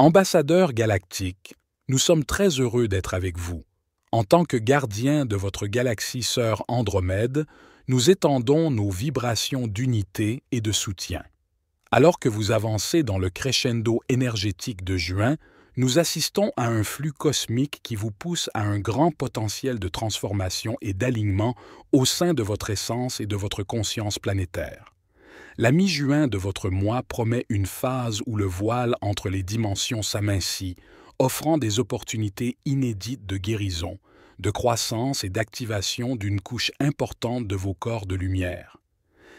Ambassadeur galactique, nous sommes très heureux d'être avec vous. En tant que gardiens de votre galaxie sœur Andromède, nous étendons nos vibrations d'unité et de soutien. Alors que vous avancez dans le crescendo énergétique de juin, nous assistons à un flux cosmique qui vous pousse à un grand potentiel de transformation et d'alignement au sein de votre essence et de votre conscience planétaire. La mi-juin de votre mois promet une phase où le voile entre les dimensions s'amincit, offrant des opportunités inédites de guérison, de croissance et d'activation d'une couche importante de vos corps de lumière.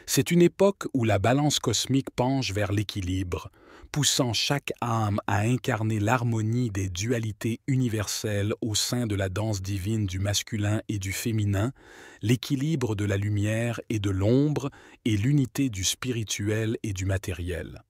C'est une époque où la balance cosmique penche vers l'équilibre, poussant chaque âme à incarner l'harmonie des dualités universelles au sein de la danse divine du masculin et du féminin, l'équilibre de la lumière et de l'ombre et l'unité du spirituel et du matériel.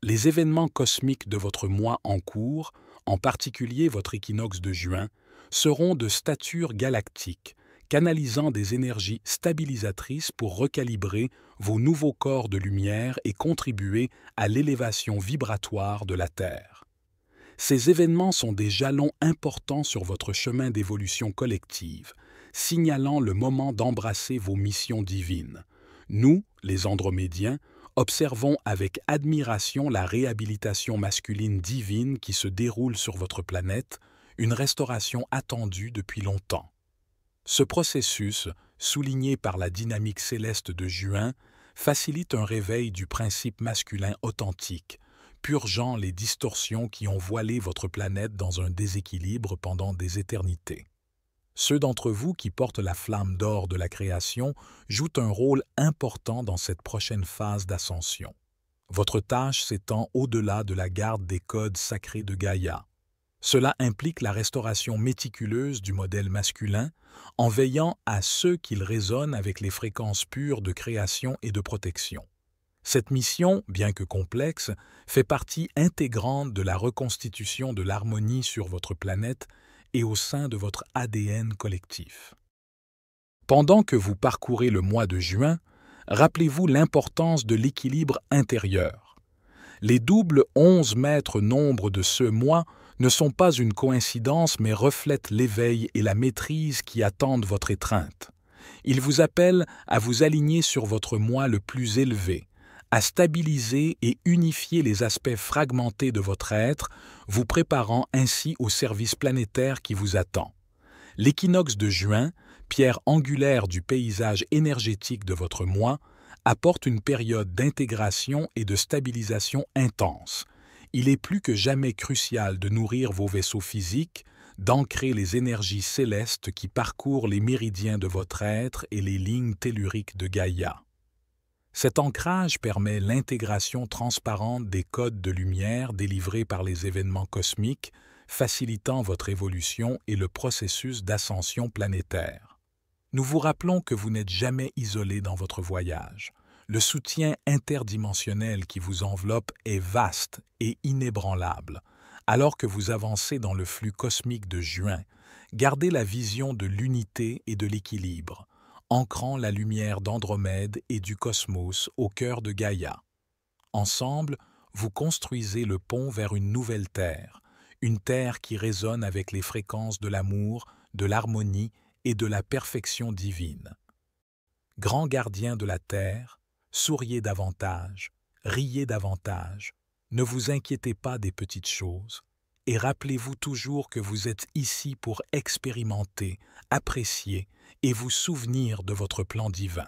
Les événements cosmiques de votre mois en cours, en particulier votre équinoxe de juin, seront de stature galactique, canalisant des énergies stabilisatrices pour recalibrer vos nouveaux corps de lumière et contribuer à l'élévation vibratoire de la Terre. Ces événements sont des jalons importants sur votre chemin d'évolution collective, signalant le moment d'embrasser vos missions divines. Nous, les Andromédiens, observons avec admiration la réhabilitation masculine divine qui se déroule sur votre planète, une restauration attendue depuis longtemps. Ce processus, souligné par la dynamique céleste de juin, facilite un réveil du principe masculin authentique, purgeant les distorsions qui ont voilé votre planète dans un déséquilibre pendant des éternités. Ceux d'entre vous qui portent la flamme d'or de la création jouent un rôle important dans cette prochaine phase d'ascension. Votre tâche s'étend au-delà de la garde des codes sacrés de Gaïa. Cela implique la restauration méticuleuse du modèle masculin en veillant à ce qu'il résonne avec les fréquences pures de création et de protection. Cette mission, bien que complexe, fait partie intégrante de la reconstitution de l'harmonie sur votre planète et au sein de votre ADN collectif. Pendant que vous parcourez le mois de juin, rappelez-vous l'importance de l'équilibre intérieur. Les doubles 11 mètres nombres de ce mois ne sont pas une coïncidence mais reflètent l'éveil et la maîtrise qui attendent votre étreinte. Ils vous appellent à vous aligner sur votre moi le plus élevé, à stabiliser et unifier les aspects fragmentés de votre être, vous préparant ainsi au service planétaire qui vous attend. L'équinoxe de juin, pierre angulaire du paysage énergétique de votre moi, apporte une période d'intégration et de stabilisation intense. Il est plus que jamais crucial de nourrir vos vaisseaux physiques, d'ancrer les énergies célestes qui parcourent les méridiens de votre être et les lignes telluriques de Gaïa. Cet ancrage permet l'intégration transparente des codes de lumière délivrés par les événements cosmiques, facilitant votre évolution et le processus d'ascension planétaire. Nous vous rappelons que vous n'êtes jamais isolé dans votre voyage. Le soutien interdimensionnel qui vous enveloppe est vaste et inébranlable. Alors que vous avancez dans le flux cosmique de juin, gardez la vision de l'unité et de l'équilibre, ancrant la lumière d'Andromède et du cosmos au cœur de Gaïa. Ensemble, vous construisez le pont vers une nouvelle Terre, une Terre qui résonne avec les fréquences de l'amour, de l'harmonie et de la perfection divine. Grands gardiens de la Terre, souriez davantage, riez davantage, ne vous inquiétez pas des petites choses, et rappelez-vous toujours que vous êtes ici pour expérimenter, apprécier et vous souvenir de votre plan divin.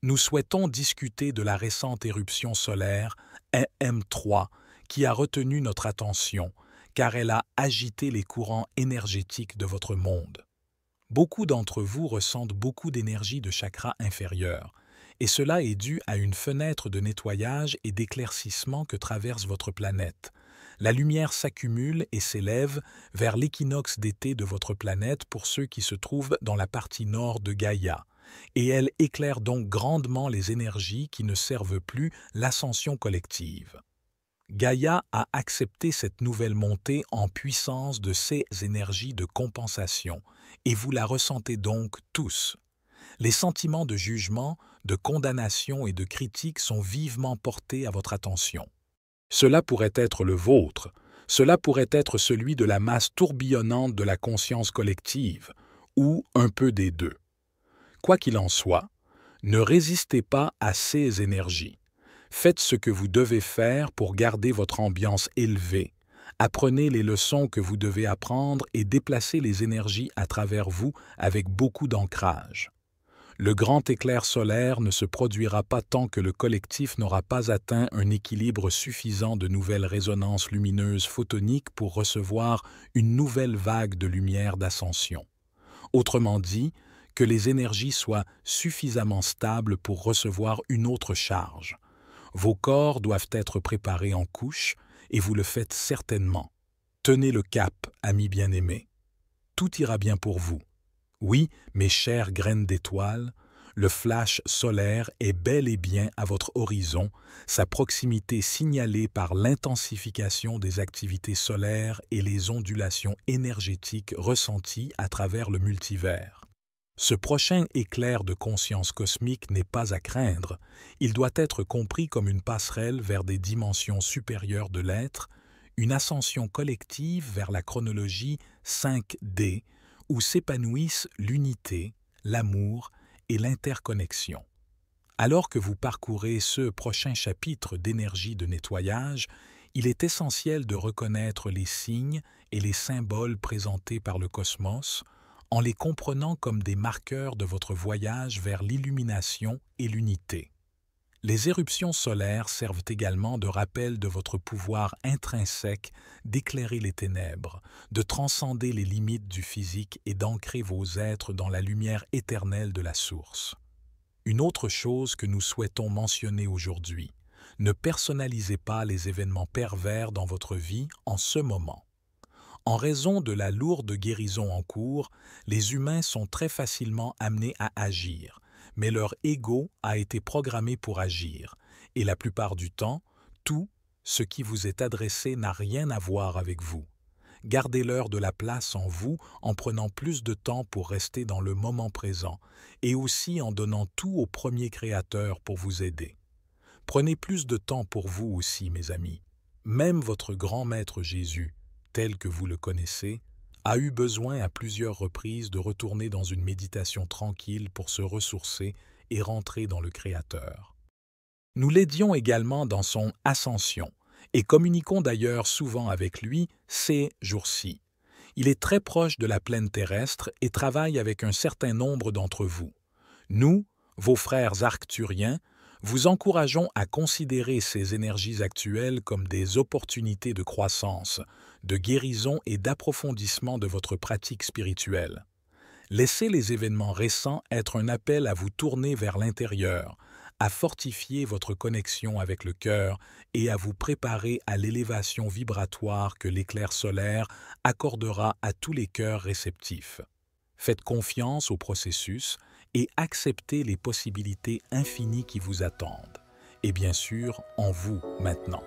Nous souhaitons discuter de la récente éruption solaire M3 qui a retenu notre attention, car elle a agité les courants énergétiques de votre monde. Beaucoup d'entre vous ressentent beaucoup d'énergie de chakra inférieur, et cela est dû à une fenêtre de nettoyage et d'éclaircissement que traverse votre planète. La lumière s'accumule et s'élève vers l'équinoxe d'été de votre planète pour ceux qui se trouvent dans la partie nord de Gaïa, et elle éclaire donc grandement les énergies qui ne servent plus l'ascension collective. Gaïa a accepté cette nouvelle montée en puissance de ses énergies de compensation, et vous la ressentez donc tous. Les sentiments de jugement, de condamnation et de critique sont vivement portés à votre attention. Cela pourrait être le vôtre, Cela pourrait être celui de la masse tourbillonnante de la conscience collective, ou un peu des deux. Quoi qu'il en soit, ne résistez pas à ces énergies. Faites ce que vous devez faire pour garder votre ambiance élevée. Apprenez les leçons que vous devez apprendre et déplacez les énergies à travers vous avec beaucoup d'ancrage. Le grand éclair solaire ne se produira pas tant que le collectif n'aura pas atteint un équilibre suffisant de nouvelles résonances lumineuses photoniques pour recevoir une nouvelle vague de lumière d'ascension. Autrement dit, que les énergies soient suffisamment stables pour recevoir une autre charge. Vos corps doivent être préparés en couches, et vous le faites certainement. Tenez le cap, amis bien-aimés. Tout ira bien pour vous. Oui, mes chères graines d'étoiles, le flash solaire est bel et bien à votre horizon, sa proximité signalée par l'intensification des activités solaires et les ondulations énergétiques ressenties à travers le multivers. Ce prochain éclair de conscience cosmique n'est pas à craindre, il doit être compris comme une passerelle vers des dimensions supérieures de l'être, une ascension collective vers la chronologie 5D, où s'épanouissent l'unité, l'amour et l'interconnexion. Alors que vous parcourez ce prochain chapitre d'énergie de nettoyage, il est essentiel de reconnaître les signes et les symboles présentés par le cosmos, en les comprenant comme des marqueurs de votre voyage vers l'illumination et l'unité. Les éruptions solaires servent également de rappel de votre pouvoir intrinsèque d'éclairer les ténèbres, de transcender les limites du physique et d'ancrer vos êtres dans la lumière éternelle de la source. Une autre chose que nous souhaitons mentionner aujourd'hui, ne personnalisez pas les événements pervers dans votre vie en ce moment. En raison de la lourde guérison en cours, les humains sont très facilement amenés à agir, mais leur ego a été programmé pour agir, et la plupart du temps, tout ce qui vous est adressé n'a rien à voir avec vous. Gardez-leur de la place en vous en prenant plus de temps pour rester dans le moment présent, et aussi en donnant tout au premier Créateur pour vous aider. Prenez plus de temps pour vous aussi, mes amis. Même votre grand Maître Jésus, tel que vous le connaissez, a eu besoin à plusieurs reprises de retourner dans une méditation tranquille pour se ressourcer et rentrer dans le Créateur. Nous l'aidions également dans son ascension et communiquons d'ailleurs souvent avec lui ces jours-ci. Il est très proche de la plaine terrestre et travaille avec un certain nombre d'entre vous. Nous, vos frères arcturiens, vous encourageons à considérer ces énergies actuelles comme des opportunités de croissance, de guérison et d'approfondissement de votre pratique spirituelle. Laissez les événements récents être un appel à vous tourner vers l'intérieur, à fortifier votre connexion avec le cœur et à vous préparer à l'élévation vibratoire que l'éclair solaire accordera à tous les cœurs réceptifs. Faites confiance au processus et acceptez les possibilités infinies qui vous attendent, et bien sûr en vous maintenant.